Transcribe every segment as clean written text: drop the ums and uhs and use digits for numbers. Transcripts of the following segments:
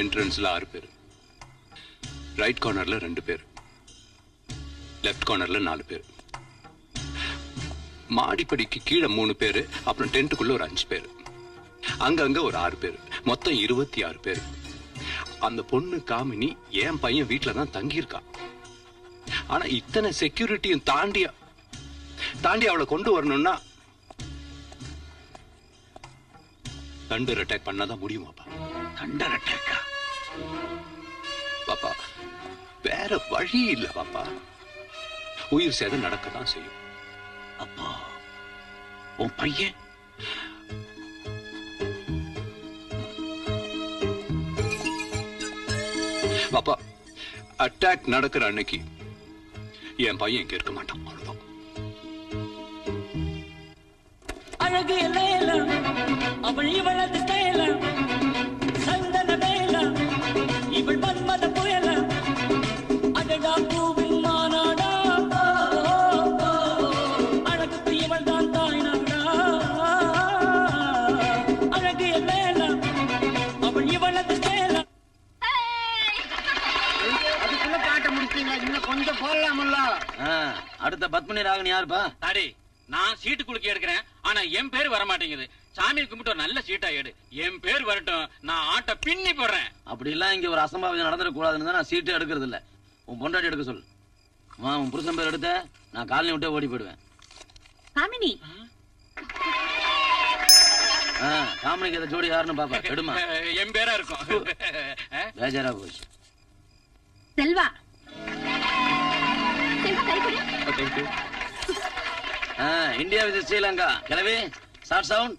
என்ட்ரன்ஸ்ல 6 பேர், ரைட் கார்னர்ல 2 பேர், லெஃப்ட் கார்னர்ல 4 பேர், மாடிப்படிக்கு கீழே 3 பேர், அப்புறம் டென்ட்டுக்குள்ள ஒரு 5 பேர், அங்கங்க ஒரு 6 பேர், மொத்தம் 26 பேர். அந்த பொண்ணு காமினி என் பையன் வீட்டுல தான் தங்கியிருக்கா. ஆனா இத்தனை செக்யூரிட்டியும் தாண்டி அவளை கொண்டு வரணும்னா தண்டர் அட்டாக் பண்ணாதான் முடியுமாப்பா. தண்டர் அட்டாக்கா? பாப்பா வேற வழி இல்ல பாப்பா. உயிர் சேதம் நடக்கதான் செய்யும். அப்பா உன் பையன் பாப்பா அட்டாக் நடக்கிற அன்னைக்கு என் பையன் இங்க இருக்க மாட்டான். அவ்வளவுதான். அழகு எல்லாம் அவள் இவளது ஸ்டைலம், சந்தன வேலம் இவள் மன்மத புயலம், அடடா பூவின் மாநாடா, அழகுக்கு இவள் தான் தாய்நாடா. அழகு எல்லாம் அவள் இவளது ஸ்டைலம். அதுக்குள்ள பாட்ட முடிச்சீங்க, இன்னும் கொஞ்சம் போடலாமல்ல? அடுத்த பத்மினி ராகன் யாருப்பா? தாடி நான் சீட்டு குலுக்கி எடுக்கிறேன், ஆனா என் பேர் வர மாட்டேங்குது. சாமி கும்பிட்டு ஒரு நல்ல சீட்டா எடு, என் பேர் வரட்டும், நான் ஆட்ட பின்னி போடுறேன். அப்படி எல்லாம் இங்க ஒரு அசம்பாவிதம் நடந்துடக் கூடாதுன்னு தான் நான் சீட்டு எடுக்கிறது இல்ல. உன் பொண்டாட்டி எடுக்க சொல்லு. உன் புருஷன் பேர் எடுத்த நான் காலனி விட்டே ஓடி போயிடுவேன். காமினி காமினிக்கு அந்த ஜோடி யாருன்னு பாப்பா. எடுமா. என் பேரா இருக்கும். பேஜாரா போச்சு. Selva India with Sri Lanka. கிளவி ஸ்டார்ட் சவுண்ட்.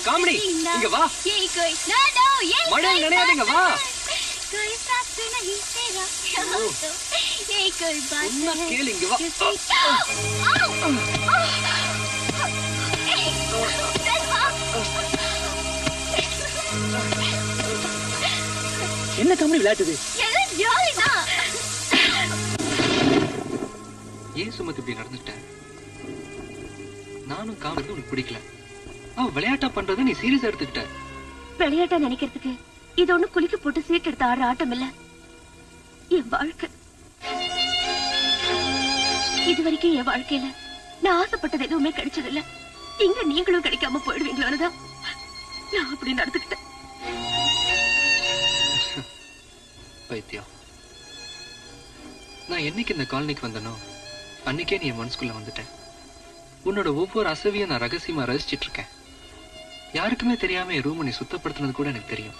காமெடி இங்க வா. மழை நினையாதீங்க வா. கேளு இங்க வா. என்ன காமெடி விளையாட்டுது? ஏன் சுமதி இப்படி நடந்துட்டேன்? நானும் காமெடி உனக்கு பிடிக்கல. விளையாட்டா பண்றது நீ சீரியஸா எடுத்துக்கிட்ட. விளையாட்டா நினைக்கிறதுக்கு இது ஒண்ணு குளிக்க போட்டு சீட் எடுத்து ஆடுற ஆட்டம் இல்ல. என் வாழ்க்கை இது வரைக்கும் என் வாழ்க்கையில நான் ஆசைப்பட்டது எதுவுமே கிடைச்சது இல்ல. இங்க நீங்களும் கிடைக்காம போயிடுவீங்களோதான் நான் அப்படி நடந்துக்கிட்டேன். பைத்தியம். நான் என்னைக்கு இந்த காலனிக்கு வந்தனோ அன்னைக்கே நீ என் மனசுக்குள்ள வந்துட்டேன். உன்னோட ஒவ்வொரு அசைவையும் நான் ரகசியமா ரசிச்சிட்டு இருக்கேன். யாருக்குமே தெரியாம என் ரூம் நீ சுத்தப்படுத்தினது கூட எனக்கு தெரியும்.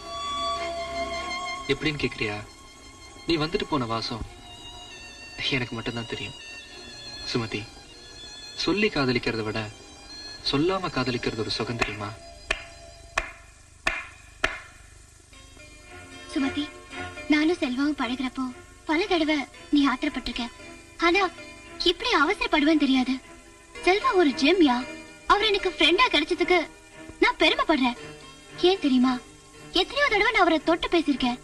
எப்படின்னு கேக்குறியா? நீ வந்துட்டு போன வாசம் எனக்கு மட்டும்தான் தெரியும். சுமதி, சொல்லி காதலிக்கிறத விட சொல்லாம காதலிக்கிறது ஒரு சுகம் தெரியுமா? சுமதி, நானும் செல்வாவும் பழகிறப்போ பல தடவை நீ ஆத்திரப்பட்டிருக்க. ஆனா இப்படி அவசரப்படுவேன்னு தெரியாது. செல்வா ஒரு ஜெம்யா. அவர் எனக்கு ஃப்ரெண்டா கிடைச்சதுக்கு நான் பெருமைப்படுறேன். ஏன் தெரியுமா? எத்தனையோ தடவை நான் அவரை தொட்டு பேசியிருக்கேன்.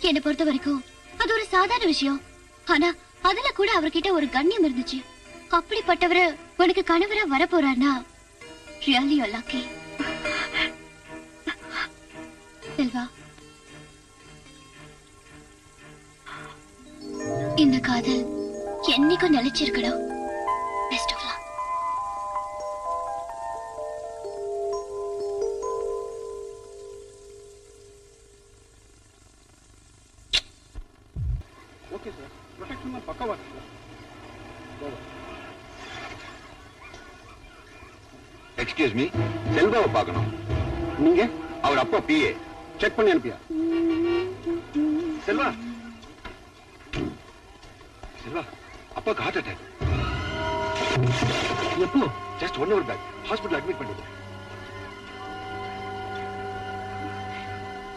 என்னை பொறுத்த வரைக்கும் அது ஒரு சாதாரண விஷயம். ஆனா அதுல கூட அவர்கிட்ட ஒரு கண்ணியம் இருந்துச்சு. அப்படிப்பட்டவரு உனக்கு கணவரா வரப்போறாருன்னா ரியலி யூ லக்கி. செல்வா, இந்த காதல் என்னைக்கும் நிலைச்சிருக்கணும். Best of luck. Okay sir, protection பக்கவா இருக்கு. எக்ஸ்கியூஸ் மீ, செல்வாவை பார்க்கணும். நீங்க அவர் அப்பா பிஏ. செக் பண்ணி அனுப்பியா? செல்வா, செல்வா, அப்பாக்கு ஹார்ட் அட்டாக். எப்போ? Just 1 hour back hospital admit பண்ணிட்டேன்.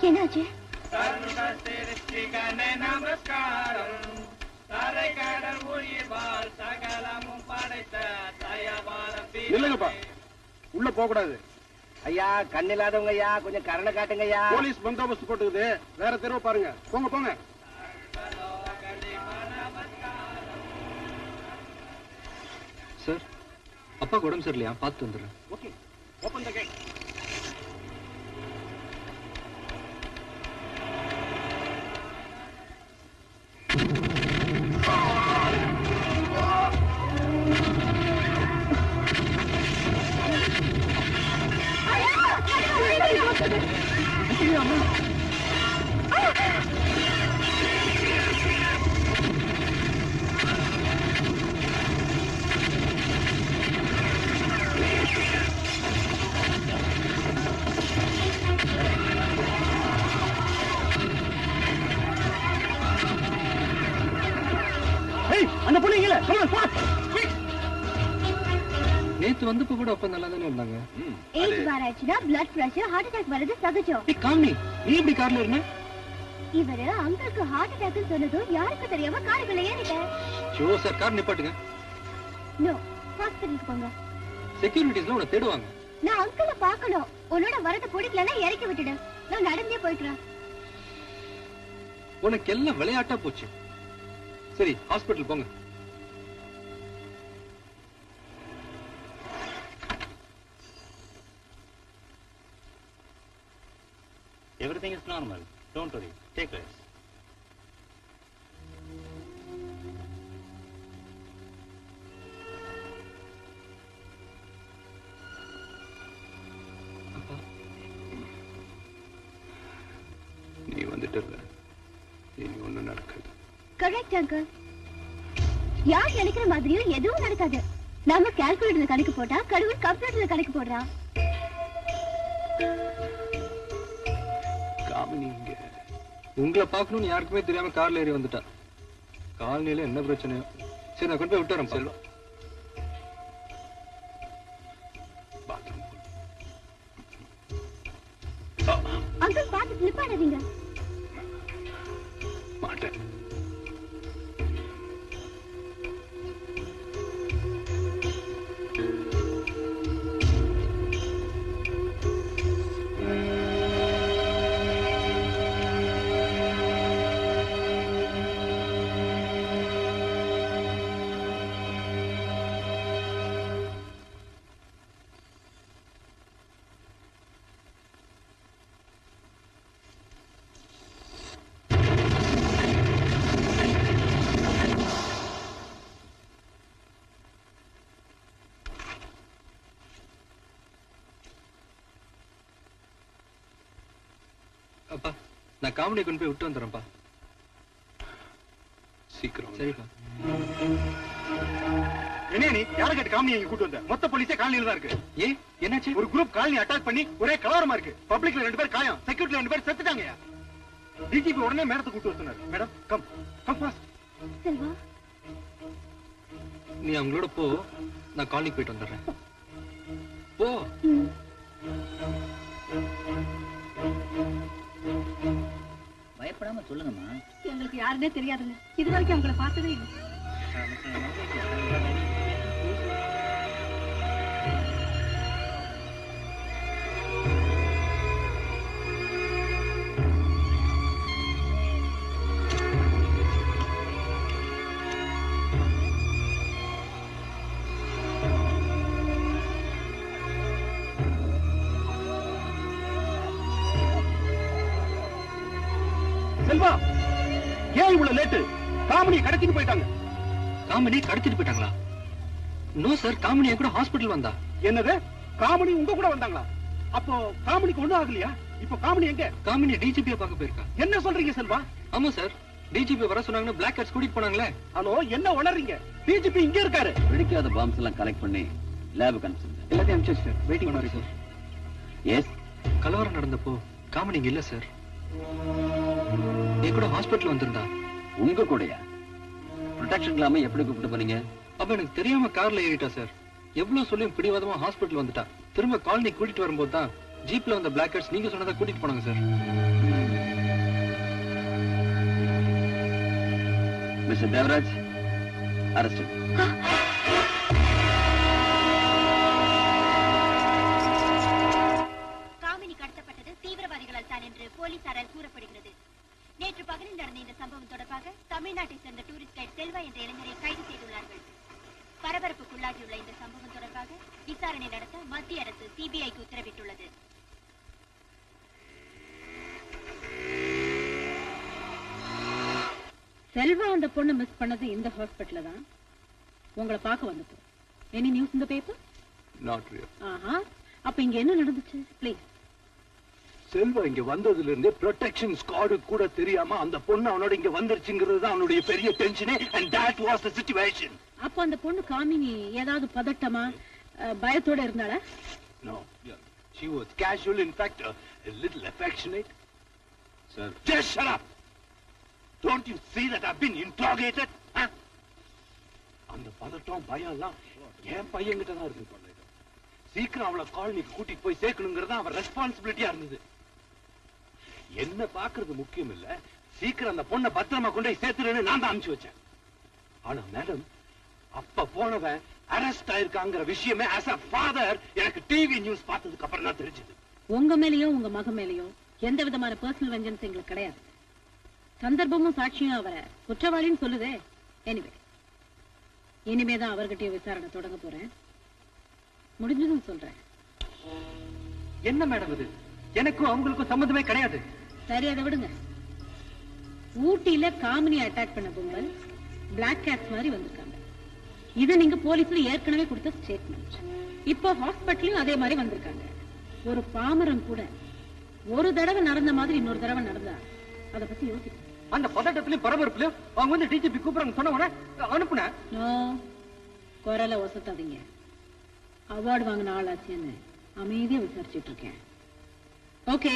என்னாச்சு? இல்லைங்கப்பா, உள்ள போக கூடாது. ஐயா கண் இல்லாதவங்க ஐயா, கொஞ்சம் கருணை காட்டுங்க ஐயா. போலீஸ் பந்தோபஸ்து போட்டுக்குது, வேற தெருவை பாருங்க. போங்க போங்க. சார், அப்பாவுக்கு உடம்பு சரியில்லையா? பார்த்து வந்துடுறேன். Okay, open the gate. அந்த பொண்ணு இல்ல. நேத்து வந்தப்ப கூட அப்ப நல்லா தானே இருந்தாங்க. ஏஜ் பார் ஆயிடுச்சுன்னா பிளட் பிரஷர், ஹார்ட் அட்டாக் வரது சகஜம். ஏய் காமினி, நீ எப்படி கார்ல இருந்த? இவரு அங்கிளுக்கு ஹார்ட் அட்டாக் சொன்னதும் யாருக்கு தெரியாம காருக்குள்ள ஏறிட்டேன். ஷோ சார், கார் நிப்பாட்டுங்க. நோ, ஹாஸ்பிடலுக்கு போங்க. செக்யூரிட்டிஸ்ல உன்னை தேடுவாங்க. நான் அங்கிள பார்க்கணும். உன்னோட வரது பிடிக்கலன்னா இறக்கி விட்டுடு. நான் நடந்தே போய்க்கிறேன். உனக்கு எல்லாம் விளையாட்டா போச்சு. சரி, ஹாஸ்பிடல் போங்க. Everything is normal. Don't worry. Take rest. அப்பா, நீ வந்துட்டு இனி ஒண்ணும் நடக்காது. Correct uncle. யார் நினைக்கிற மாதிரியும் எதுவும் நடக்காது. நாம கால்குலேட்டர்ல கணக்கு போட்டா கடவுள் கம்ப்யூட்டர்ல கணக்கு போடுறான். காமினி இங்க உங்களை பார்க்கணும்னு யாருக்குமே தெரியாம கார்ல ஏறி வந்துட்டா. காலனில என்ன பிரச்சனையோ. சரி, நான் கொண்டு போய் விட்டுறேன். செல்வா, பாத்ரூம் அங்கிள் பார்த்து ஸ்லிப் ஆடாதீங்க. மாட்டேன். அப்பா, நான் காமெடி கொண்டு போய் விட்டு வந்துடுறேன்ப்பா. சீக்கிரம். சரிப்பா. என்ன நீ யார கேட்டு காமினி இங்க கூட்டு வந்த? மொத்த போலீஸே காலனில தான் இருக்கு. ஏ, என்னாச்சு? ஒரு குரூப் காலனி அட்டாக் பண்ணி ஒரே கலவரமா இருக்கு. பப்ளிக்ல 2 பேர் காயம், செக்யூரிட்டில 2 பேர் செத்துட்டாங்க. டிஜிபி உடனே மேடத்தை கூட்டு வர சொன்னாரு. Madam, come come fast. Selva, நீ அவங்களோட போ, நான் காலனிக்கு போயிட்டு வந்துடுறேன். போ. பயப்படாம சொல்லுங்கம்மா. எங்களுக்கு யாருன்னே தெரியாதுங்க. இது வரைக்கும் அவங்கள பார்த்ததே இல்லை. செல்வா, ஏன் இவ்வளவு லேட்டு? காமினி கடத்திட்டு போயிட்டாங்க. காமினி கடத்திட்டு போயிட்டாங்களா? நோ சார், காமினி என் கூட ஹாஸ்பிடல் வந்தா. என்னது? காமினி உங்க கூட வந்தாங்களா? அப்போ காமினிக்கு ஒண்ணும் ஆகலையா? இப்போ காமினி எங்க? காமினி டிஜிபியை பார்க்க போயிருக்கா. என்ன சொல்றீங்க செல்வா? ஆமா சார், டிஜிபி வர சொன்னாங்கன்னு பிளாக் கேட்ஸ் கூட்டிட்டு போனாங்களே. ஹலோ, என்ன வளர்றீங்க? டிஜிபி இங்க இருக்காரு. வெடிக்காத பாம்ஸ் எல்லாம் கலெக்ட் பண்ணி லேபுக்கு அனுப்பிச்சிருந்தேன். எல்லாத்தையும் அனுப்பிச்சு சார். வெயிட்டிங் பண்ணாரு சார். எஸ், கலவரம் நடந்தப்போ காமினி இங்க இல்ல சார். என் கூட ஹாஸ்பிடல் வந்திருந்தா. உங்க கூடயா? ப்ரொடெக்ஷன் இல்லாம எப்படி கூப்பிட்டு போனீங்க? அப்ப எனக்கு தெரியாம கார்ல ஏறிட்டா சார். எவ்வளவு சொல்லியும் பிடிவாதமா ஹாஸ்பிடல் வந்துட்டா. திரும்ப காலனி கூட்டிட்டு வரும்போது தான் ஜீப்ல வந்த பிளாக் கேட்ஸ் நீங்க சொன்னதை கூட்டிட்டு போனாங்க சார். Mister Devaraj, arrest. காமினி கடத்தப்பட்டது தீவிரவாதிகளால் தான் என்று போலீசாரால் கூறப்படுகிறது. நேற்று பகலில் நடந்த இந்த சம்பவம் தொடர்பாக தமிழ்நாட்டை சேர்ந்த டூரிஸ்ட் கைட் செல்வா என்ற இளைஞரை கைது செய்துள்ளார்கள். பரபரப்புக்குள்ளாகியுள்ள இந்த சம்பவம் தொடர்பாக விசாரணை நடத்த மத்திய அரசு சிபிஐக்கு உத்தரவிட்டுள்ளது. செல்வா அந்த பொண்ணு மிஸ் பண்ணது இந்த ஹாஸ்பிடல்ல தான். உங்களை பார்க்க வந்துட்டோம். எனி நியூஸ் இந்த பேப்பர்? Not real. ஆஹா, அப்ப இங்க என்ன நடந்துச்சு? ப்ளீஸ். செல்வா இங்க வந்ததுல இருந்தே ப்ரொடெக்ஷன் ஸ்குவாடு கூட தெரியாம அந்த பொண்ணு அவனோட இங்க வந்துருச்சுங்கிறது தான் அவனுடைய பெரிய டென்ஷனே. and that was the situation. அப்ப அந்த பொண்ணு காமினி ஏதாவது பதட்டமா பயத்தோட இருந்தாளா? No, yeah. She was casual, in fact a little affectionate. Sir, just shut up. Don't you see that I've been interrogated? Huh? அந்த பதட்டம் பயம் எல்லாம் என் பையன்கிட்ட தான் இருக்கு. சீக்கிரம் அவளை காலனிக்கு கூட்டிட்டு போய் சேர்க்கணுங்கிறது அவன் ரெஸ்பான்சிபிலிட்டியா இருந்தது. என்ன பாக்குறது முக்கியம் இல்ல, சீக்கிரம் அந்த பொண்ணை பத்திரமா கொண்டு போய் சேர்த்துருன்னு நான் தான் அனுப்பிச்சு வச்சேன். ஆனா மேடம், அப்ப போனவன் அரெஸ்ட் ஆயிருக்காங்கிற விஷயமே as a father எனக்கு டிவி நியூஸ் பார்த்ததுக்கு அப்புறம் தான் தெரிஞ்சது. உங்க மேலயோ உங்க மக மேலயோ எந்த விதமான பர்சனல் வெஞ்சன்ஸ் எங்களுக்கு கிடையாது. சந்தர்ப்பமும் சாட்சியும் அவரை குற்றவாளின்னு சொல்லுதே. எனிவே, இனிமேதான் அவர்கிட்ட விசாரணை தொடங்க போறேன். முடிஞ்சதும் சொல்றேன். என்ன மேடம் இது? எனக்கும் அவங்களுக்கும் சம்பந்தமே கிடையாது. சரி, அதை விடுங்க. ஊட்டியில காமினி அட்டாக் பண்ண கும்பல் பிளாக் கேட்ஸ் மாதிரி வந்திருக்காங்க. இதை நீங்க போலீஸ்ல ஏற்கனவே கொடுத்த ஸ்டேட்மெண்ட். இப்போ ஹாஸ்பிட்டலையும் அதே மாதிரி வந்திருக்காங்க. ஒரு பாமரன் கூட ஒரு தடவை நடந்த மாதிரி இன்னொரு தடவை நடந்தா அதை பத்தி யோசிக்க. அந்த பதட்டத்திலயும் பரபரப்புலயும் அவங்க வந்து டிஜிபி கூப்பிடுறாங்க சொன்ன உடனே அனுப்புனேன். குரலை ஒசத்தாதீங்க. அவார்டு வாங்கின ஆளாச்சின்னு அமைதியா விசாரிச்சுட்டு இருக்கேன். ஓகே,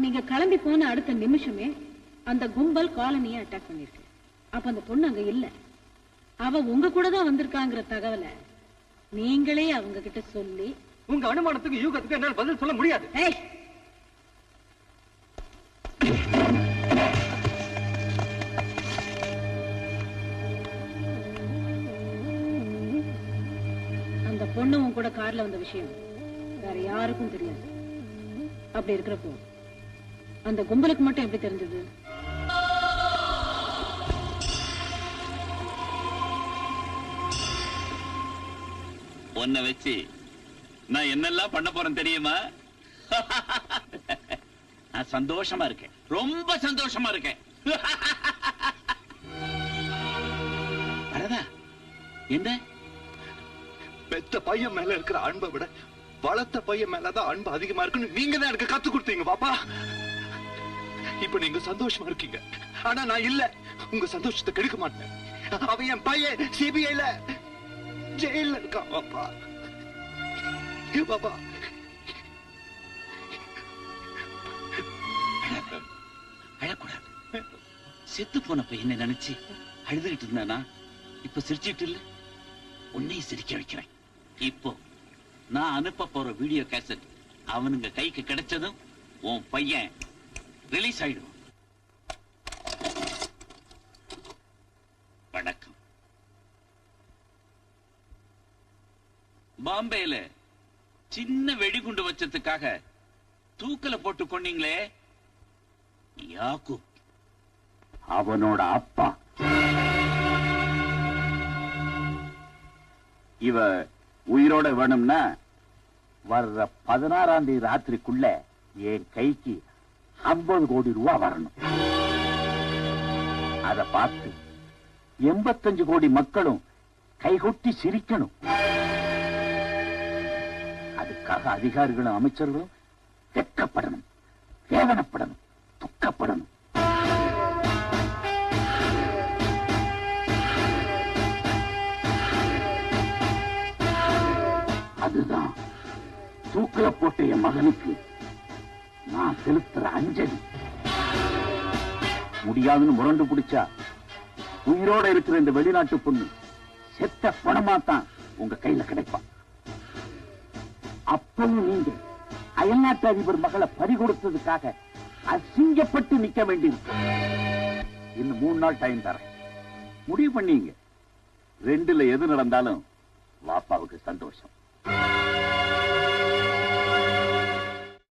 நீங்க கிளம்பி போன அடுத்த நிமிஷமே அந்த கும்பல் காலனியை அட்டாக் பண்ணிருக்கு. அப்ப அந்த பொண்ணு அங்க இல்ல. அவ உங்க கூட தான் வந்திருக்காங்கிற தகவலை நீங்களே அவங்க கிட்ட சொல்லி. உங்க அனுமானத்துக்கு யூகத்துக்கு என்னால பதில் சொல்ல முடியாது. அந்த பொண்ணு உன் கூட கார்ல வந்த விஷயம் வேற யாருக்கும் தெரியாது. அப்படி இருக்கிறப்போ அந்த கும்பலுக்கு மட்டும் எப்படி தெரிஞ்சது? உன்னை வச்சு நான் என்னெல்லாம் பண்ண போறேன் தெரியுமா? நான் சந்தோஷமா இருக்கேன், ரொம்ப சந்தோஷமா இருக்கேன். வரதா என்ன? பெத்த பையன் மேல இருக்கிற அன்பை விட வளர்த்த பையன் மேலதான் அன்பு அதிகமா இருக்குன்னு நீங்க தான் எனக்கு கத்து கொடுத்தீங்க பாப்பா. இப்ப நீங்க சந்தோஷமா இருக்கீங்க, ஆனா நான் இல்ல. உங்க சந்தோஷத்தை கெடுக்க மாட்டேன். அவன் என் பையன் சிபிஐல ஜெயில இருக்கான் பாப்பா. பாப்பா, அழக்கூடாது. செத்து போன பையனை நினைச்சு அழுதுகிட்டு இருந்தானா இப்ப சிரிச்சுட்டு இல்ல, உன்னையும் சிரிக்க வைக்கிறேன். இப்போ நான் அனுப்ப போற வீடியோ கேசட் அவனுங்க கைக்கு கிடைச்சதும் உன் பையன் ரிலீஸ் ஆயிடுவான். வணக்கம். பாம்பேல சின்ன வெடிகுண்டு வச்சதுக்காக தூக்கல போட்டு கொண்டீங்களே யாக்கூப், அவனோட அப்பா. இவ உயிரோட வேணும்னா வர்ற 16ஆம் தேதி ராத்திரிக்குள்ள என் கைக்கு 50 கோடி ரூபாய் வரணும். அத பார்த்து 85 கோடி மக்களும் கைகொட்டி சிரிக்கணும். அதுக்காக அதிகாரிகளும் அமைச்சர்களும் வெட்கப்படணும், வேதனைப்படணும், துக்கப்படணும். அதுதான் தூக்கல போட்ட என் மகனுக்கு நான் செலுத்துற அஞ்சலி. முடியாதுன்னு முரண்டு பிடிச்சா உயிரோட இருக்கிற இந்த வெளிநாட்டு பொண்ணு செத்த பணமா தான் உங்க கையில கிடைப்பான். அப்பவும் நீங்க அயல்நாட்டு அதிபர் மகளை பறி கொடுத்ததுக்காக அசிங்கப்பட்டு நிக்க வேண்டியிருக்கு. இன்னும் 3 நாள் டைம் தரேன். முடிவு பண்ணீங்க. 2ல எது நடந்தாலும் வாப்பாவுக்கு சந்தோஷம்.